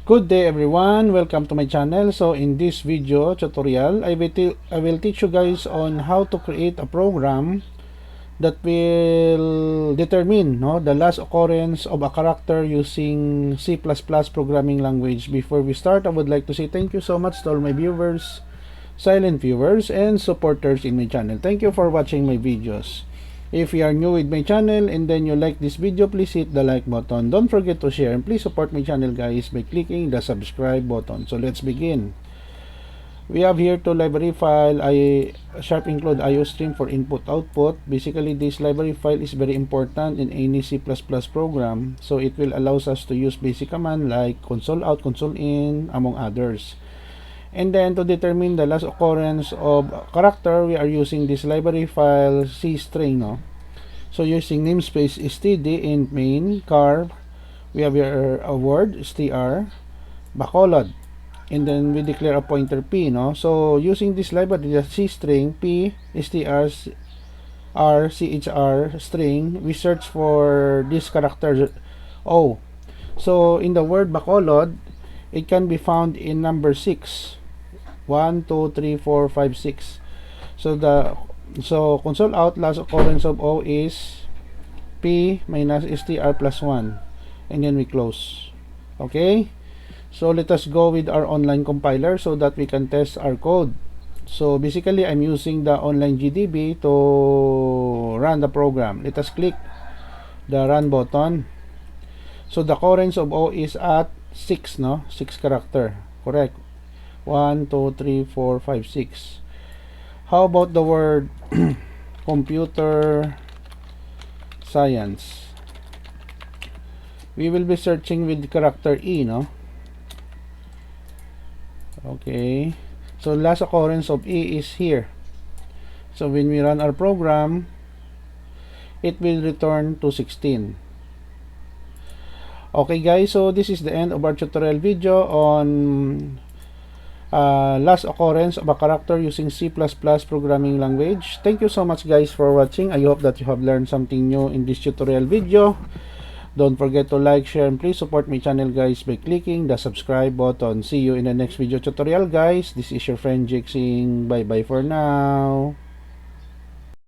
Good day everyone, welcome to my channel. So in this video tutorial, I will teach you guys on how to create a program that will determine the last occurrence of a character using C++ programming language. Before we start, I would like to say thank you so much to all my viewers, silent viewers, and supporters in my channel. Thank you for watching my videos. If you are new with my channel and then you like this video, please hit the like button. Don't forget to share and please support my channel guys by clicking the subscribe button. So let's begin. We have here two library file. I sharp include IO stream for input output. Basically this library file is very important in any C++ program. So it will allows us to use basic command like console out, console in, among others. And then to determine the last occurrence of character, we are using this library file C-string, So using namespace std in main car, we have here a word str bacolod, and then we declare a pointer p, So using this library, the C-string p str r chr string, we search for this character O. So in the word bacolod, it can be found in number 6. 1, 2, 3, 4, 5, 6. So console out last occurrence of O is P minus str plus 1, and then we close. Okay, so let us go with our online compiler so that we can test our code. So basically I'm using the online GDB to run the program. Let us click the run button. So the occurrence of O is at 6, 6 character, correct. 1, 2, 3, 4, 5, 6. How about the word computer science? We will be searching with character E, Okay. So last occurrence of E is here. So when we run our program, it will return to 16. Okay guys, so this is the end of our tutorial video on last occurrence of a character using C++ programming language. Thank you so much guys for watching. I hope that you have learned something new in this tutorial video. Don't forget to like, share, and please support my channel guys by clicking the subscribe button. See you in the next video tutorial guys. This is your friend Jake saying bye bye for now.